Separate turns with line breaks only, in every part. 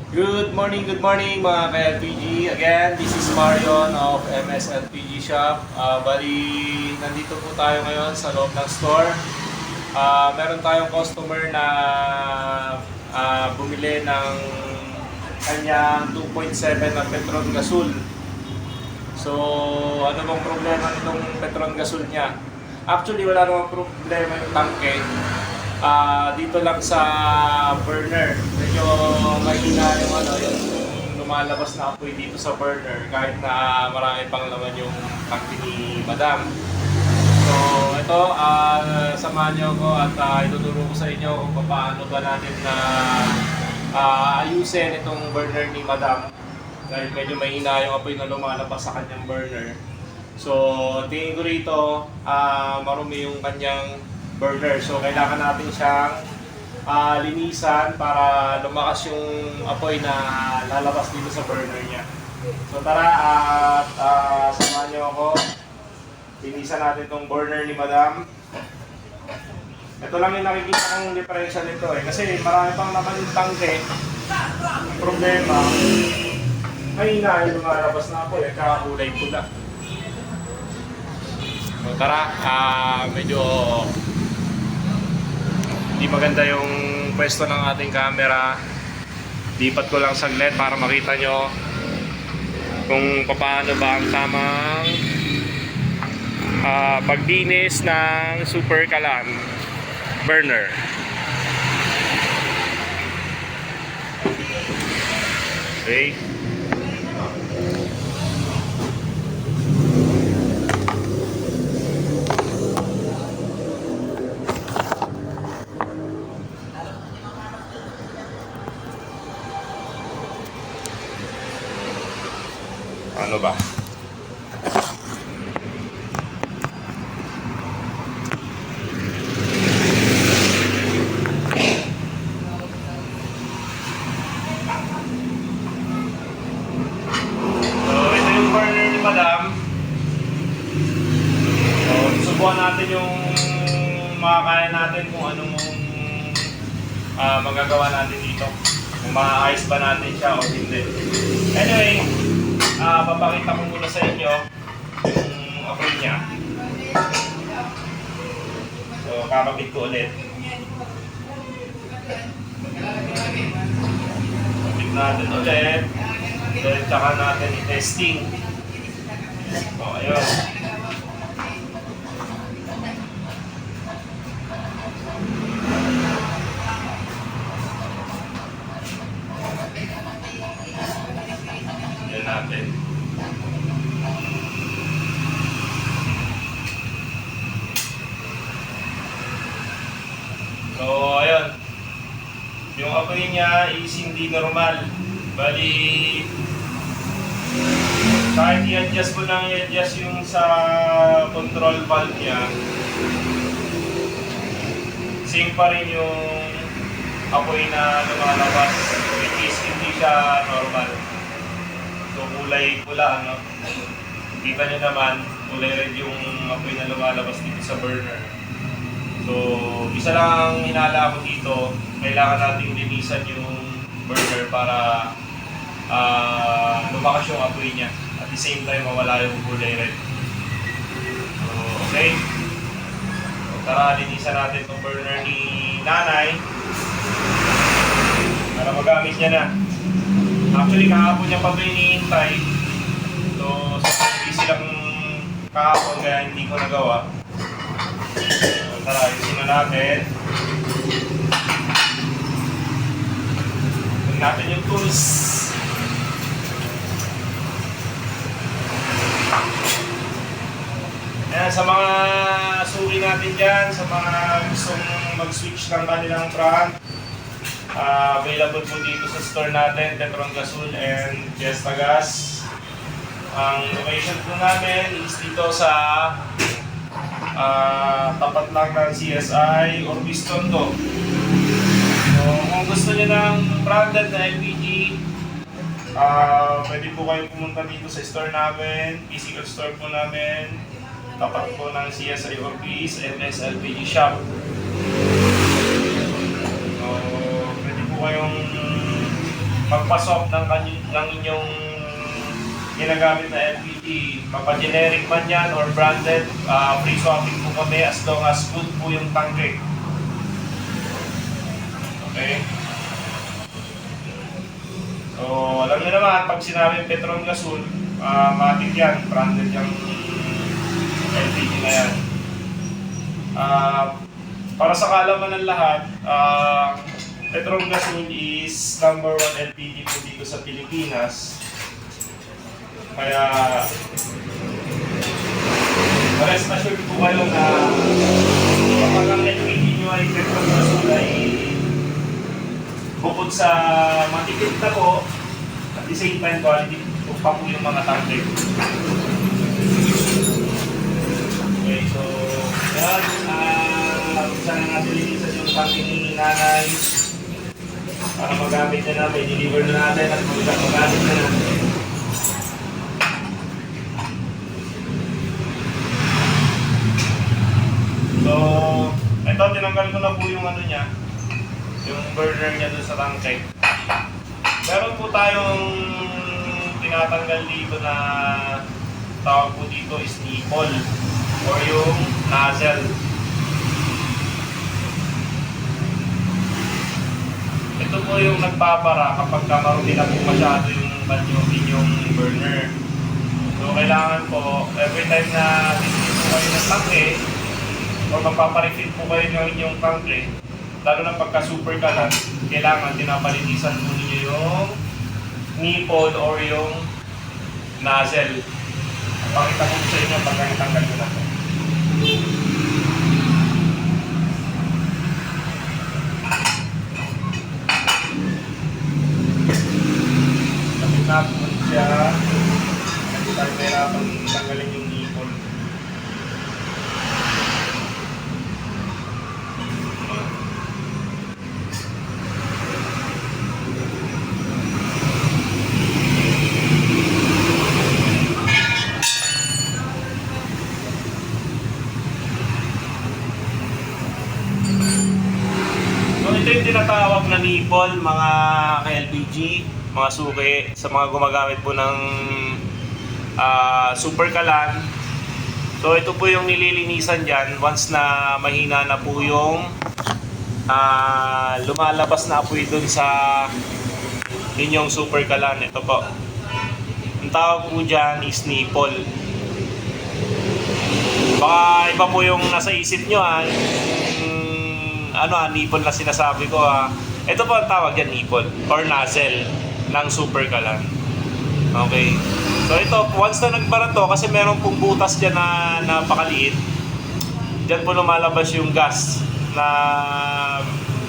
Good morning mga ka-LPG. Again, this is Marion of MS LPG Shop. Nandito po tayo ngayon sa loob ng store. Meron tayong customer na bumili ng kanyang 2.7 na Petron Gasol. So, ano bang problema nitong Petron Gasol niya? Actually, wala namang problema yung tangke. Dito lang sa burner, medyo mahina yung lumalabas na apoy dito sa burner kahit na marami pang laman yung tangke ni Madam. So ito, samahan niyo ako at ituturo ko sa inyo kung paano ba natin na ayusin itong burner ni Madam dahil medyo mahina yung apoy na lumalabas sa kanyang burner. So tingin ko rito, marumi yung kanyang burner. So kailangan natin siyang linisan para lumakas yung apoy na lalabas dito sa burner niya. So tara at samahan niyo ako. Linisan natin itong burner ni Madam. Ito lang yung nakikita kong diferensya nito kasi marami pang naman yung tangke. Ang problema, mahina yung lumalabas na apoy kakakulay pula. So tara, medyo hindi maganda yung pwesto ng ating camera. Lipat ko lang saglit para makita nyo kung paano ba ang tamang paglinis ng super kalan burner. Okay. Ano ba? Madam. So, subukan natin yung makakaya natin kung anong magagawa natin dito. Kung maayos ba natin siya o hindi. Anyway, papakita ko muna sa inyo yung apoy niya. So, kakabit ko ulit. Kapit natin ulit. Then, tsaka natin i-testing. So, ayun. Yan natin. So, ayun. Yung apoy niya is hindi normal. Bali, kahit i-adjust ko lang i-adjust yung sa control valve niya, same pa rin yung apoy na lumalabas, which is hindi siya normal. So kulay pula, ano? Kita nyo naman, kulay red yung apoy na lumalabas dito sa burner. So isa lang ang hinala ko dito, kailangan natin linisan yung burner para lumakas yung apoy niya. At the same time, mawala yung kulay red. So, okay. So, tara, linisan natin itong burner ni Nanay para magamit niya na. Actually, kahapon niya pa ito hinihintay. So, busy lang kahapon kaya hindi ko nagawa. So, tara, ayusin na natin. Huwag natin yung tools. Ayan, sa mga suki natin dyan, sa mga gustong mag-switch ng kanilang brand, available po dito sa store natin, Petron Gasol and Fiesta Gas. Ang location po namin is dito sa tapat lang ng CSI or Bistondo. So, kung gusto niyo ng branded na LPG, pwede po kayong pumunta dito sa store namin, physical store po namin. Tapat po ng CSI Office, MS LPG Shop. So, pwede po kayong magpasok ng inyong ginagamit na LPG. Mapa-generic man yan or branded, free swapping po kami as long as good po yung tangke. Okay? So, alam nyo naman, pag sinabing Petron Gasol, matik yan, branded yung LPG na yan. Para sa kaalaman ng lahat, Petron Gasol is number 1 LPG po dito sa Pilipinas. Kaya, rest assured po kayo na kapag ang LPG nyo ay Petron Gasol ay bukod sa matipid na po, at the same time quality pa po yung mga tangke. Okay, so yan, sana natin linisan yung tangke ni nanay para magamit na namin, deliver na natin at magamit na natin. So, ito, tinanggal ko na po yung ano niya, yung burner niya dun sa tangke. Meron po tayong tinatanggal dito na tawag po dito is nipple or yung nozzle. Ito po yung nagbabara kapag marumi na po masyado yung inyong burner. So kailangan po, every time na titigil po kayo ng tangke o magpaparefill po kayo ng inyong tangke, lalo na pagka super kalan, kailangan pinapalinisan po ninyo yung nipple or yung nozzle. Pakita ko sa inyo pagka itanggal ko na ito. Kapit na po siya, kasi tayo mahirapan tanggalin yung nipple. Ito yung tinatawag na nipple, mga ka-LPG, mga suki, sa mga gumagamit po ng super kalan. So ito po yung nililinisan dyan once na mahina na po yung lumalabas na apoy dun sa inyong super kalan. Ito po. Ang tawag po dyan is nipple. Baka iba po yung nasa isip nyo nipple na sinasabi ko Ito po ang tawag yan, nipple or nozzle ng super kalan. Okay. So ito, once na nagbara to, kasi meron pong butas dyan na napakaliit, dyan po lumalabas yung gas na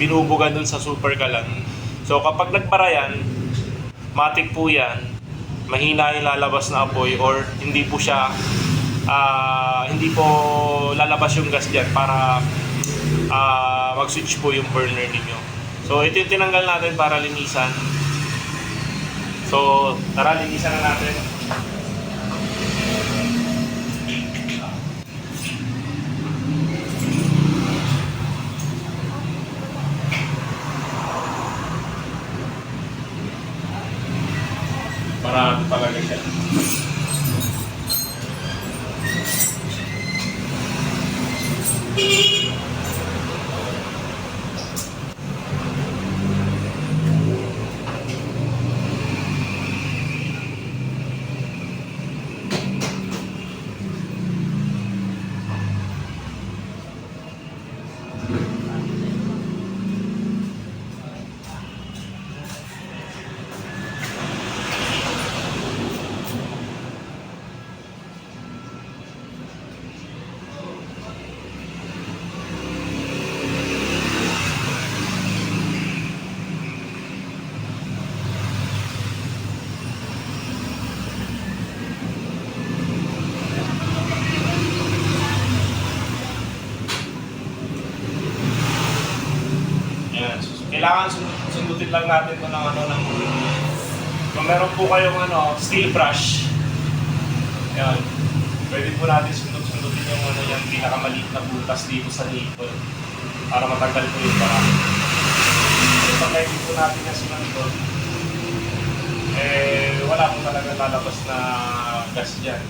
binubugan dun sa super kalan. So kapag nagbara yan, matik po yan, mahina yung lalabas na apoy or hindi po siya hindi po lalabas yung gas dyan para mag-switch po yung burner ninyo. So ito yung tinanggal natin para linisan. So tara, linisan na natin. Para talaga siya. Kailangan sundutin lang natin ito ng kung meron po kayong steel brush, yan, pwede po natin sundutin yung yung pinakamaliit na butas dito sa nipple para matanggal po yung bara. So pagkainin po natin yung sinundot, wala akong talaga lalabas na gas dyan.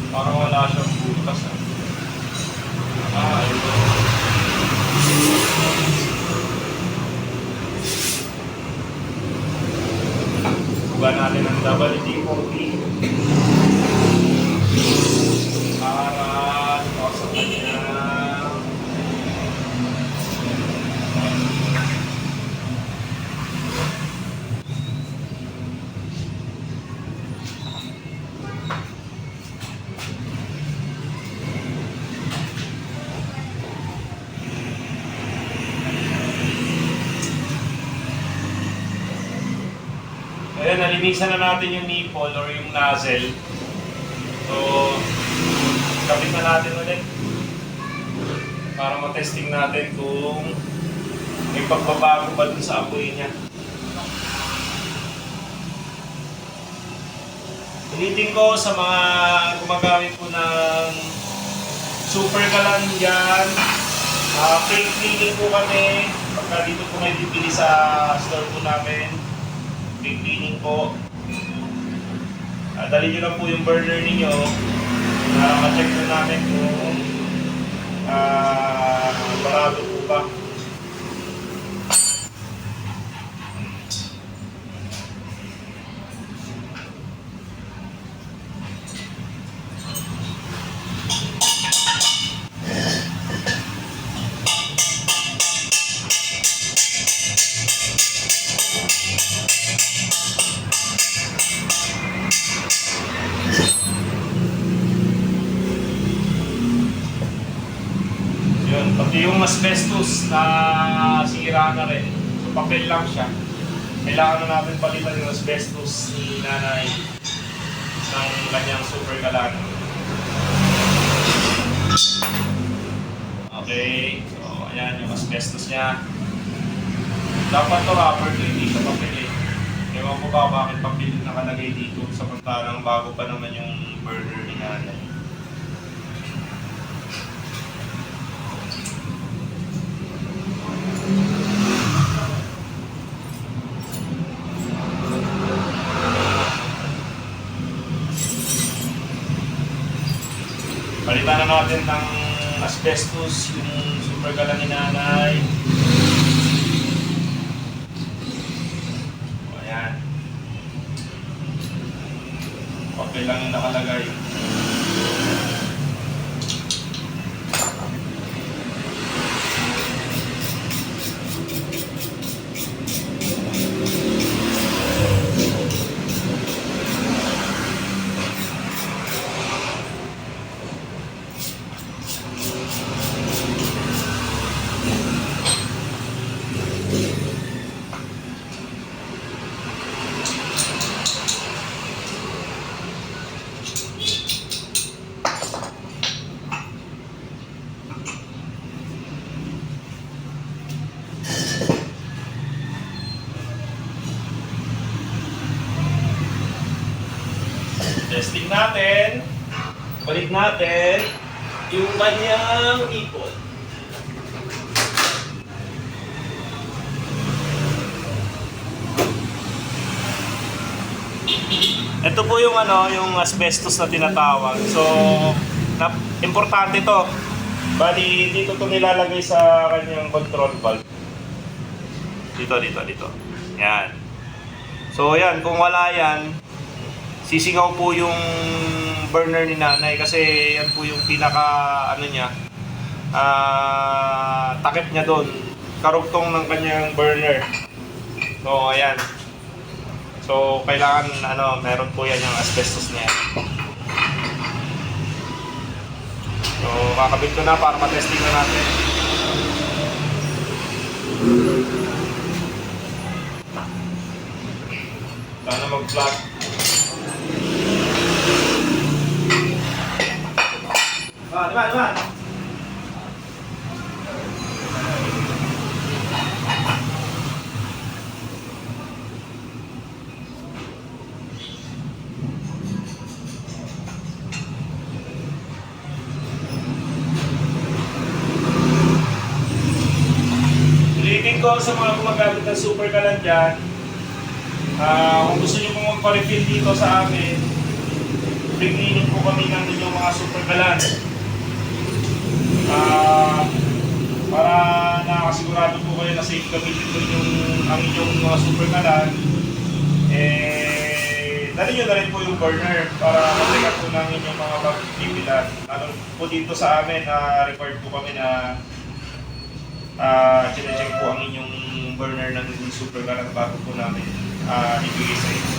Parang wala siyang butas. Ayun. Suga natin ang WD-40 para ito sa kanya. Ayan, nalinisan na natin yung nipple or yung nozzle. So, kapit na natin ulit para matesting natin kung may pagbabago ba dun sa apoy niya. Ulitin ko sa mga gumagamit po ng super galan dyan. Fake cleaning po kami. Pagka dito po may bibili sa store po namin. Fake cleaning po. Dali nyo lang po yung burner ninyo. Ma-check na namin kung barado po ba. Pati yung asbestos na sira na rin. So, papel lang siya. Kailangan na natin palitan yung asbestos ni nanay ng kanyang super galan. Okay. So, ayan yung asbestos niya. Dapat to rubber to, hindi siya papel eh. Ewan ko ba bakit papel nakalagay dito samantalang bago pa naman yung burner ni nanay. Palitan na natin ng asbestos yung super galan ni nanay. O, ayan. Okay lang yung nakalagay. Testing natin. Balik natin yung kanyang ipon. Ito po yung yung asbestos na tinatawag. So, importante to. Bali, dito to nilalagay sa kanyang control valve. Dito. Yan. So, yan. Kung wala yan, sisingaw po yung burner ni nanay kasi yan po yung pinaka niya takip niya doon, karugtong ng kanyang burner. So ayan, so kailangan meron po yan yung asbestos niya. So kakabit ko na para matesting na natin. na mag-flat. Diba? Ulitin ko sa mga gumagamit ng super kalan dyan, kung gusto nyo pong magpa-refill dito sa amin, biginin po kami ng inyong mga super kalan. Para nakasigurado po kayo na safe gamitin po ang inyong mga super kalan, dali nyo na rin po yung burner para mag-check po ng inyong mga pagbibilan. Ano po dito sa amin, required po kami na check po ang inyong burner ng inyong super kalan bago po namin ibigay sa inyo.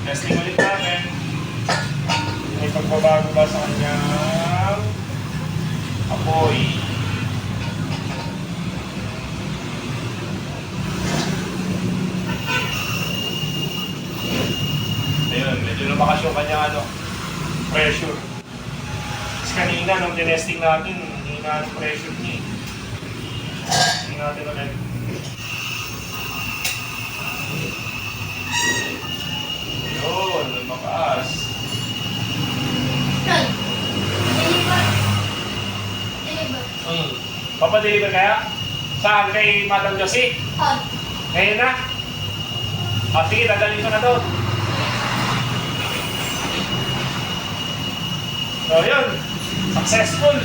Testing ulit natin. May pagbabago ba sa kanyang apoy? Ayun, medyo lumakas yung kanyang pressure. Kasi kanina nung tinesting natin, hindi na ang pressure niya. Hindi natin ulit. Yun, lumakas. Papadeliver kaya? Saan? Kay Madam Josie? Ngayon na? Sige, dadalhin ko na doon. So yun, successful.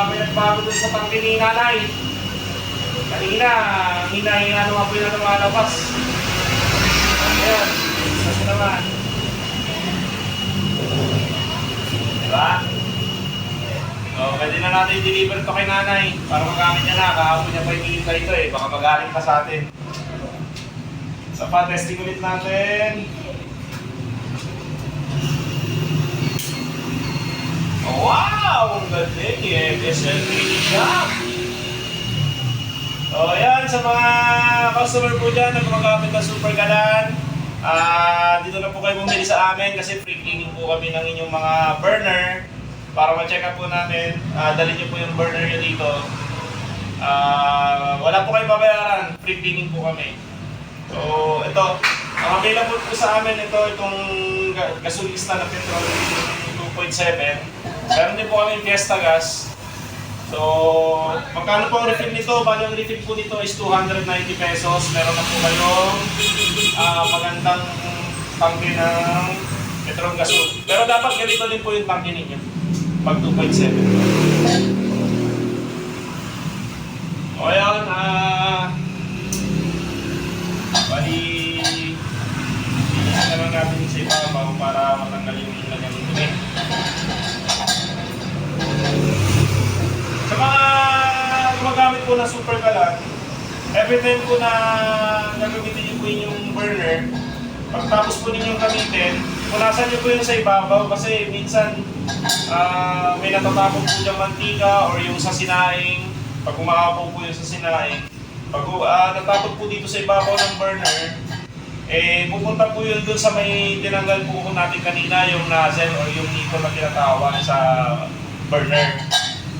May nagbago dun sa tangke ni nanay. Kanina, hinahinga nung apoy na lumalabas. Ayan, kasi naman. Diba? So, pwede na natin i-deliver ito kay nanay para magamit niya na. Kahapon niya pa hinihintay ito baka magaling pa sa atin. Sa pa-testing ulit natin. Wow! Ang galing eh! FSL Mini Shop! So, ayan, sa mga customer po dyan na gumagamit ng super kalan, dito na po kayo bumili sa amin kasi free cleaning po kami ng inyong mga burner para ma-check up po namin. Dalhin nyo po yung burner nyo dito. Wala po kayong babayaran, free cleaning po kami. So, ito, ang available po sa amin, itong gasolista na petrol 2.7. Meron din po kami Fiesta gas. So, magkano po ang refill nito? Bali ang refill po nito is 290 pesos. Meron na po kayong magandang tangke ng petrol gasol. Pero dapat ganito din po yung tangke ninyo. Pag 2.7. O ayan, bali, inisin naman natin sa ibabaw para matanggal yung kanyang dumi. Sa mga gumagamit po ng super kalan, every time po na nagamitin niyo po yung burner, pagtapos po ninyong gamitin, punasan niyo po yung sa ibabaw kasi minsan may natatapon po diyang mantika or yung sa sinaing, pag umaapaw po yung sa sinaing, pag natapon po dito sa ibabaw ng burner, pupunta po yun dun sa may tinanggal po natin kanina, yung nozzle or yung nipple na tinatawag sa burner.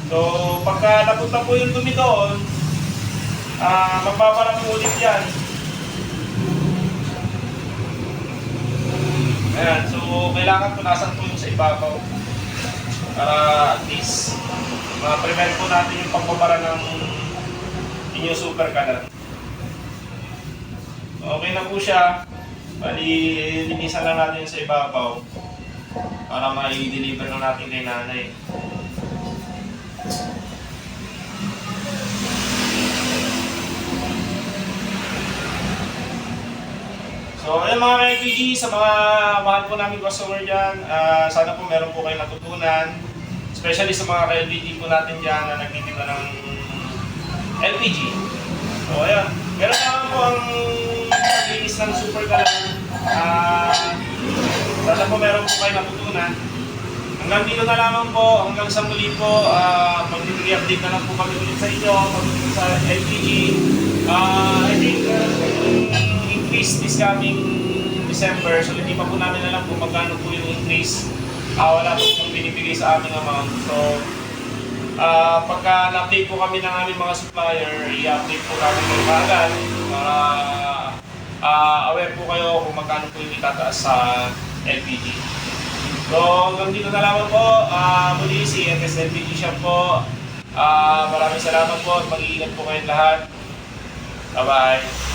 So, pagka napunta po yung dumi doon, magbabara po ulit yan. Ayan, so kailangan punasan po yung sa ibabaw para at least ma-prevent po natin yung pagbabara ng inyong super kalan. Okay na po siya. Bali, linisan lang natin sa ibabaw para ma-deliver na natin kay nanay. So, ayun mga ka-LPG, sa mga mahal po namin customer dyan, sana po meron po kayo natutunan. Especially sa mga ka-LPG po natin dyan na nagtitinda ng LPG. So, ayun. Meron naman po ang paglinis ng super kalan Sana po meron po kayo natutunan. Hanggang dito na lamang po, hanggang sa muli po, magbibigay-update na lang po kami ulit sa inyo, pagdating sa LPG. I think increase this coming December, so hindi pa po namin alam kung magkano po yung increase. Wala po pong binibigay sa aming amount. So, pagka na-update po kami ng aming mga supplier, i-update po namin kayo kaagad para aware po kayo kung magkano po yung itataas sa LPG. So, hanggang dito na lamang po. Muli si FS LPG Shop po. Maraming salamat po at mag-iingat po kayong lahat. Bye-bye.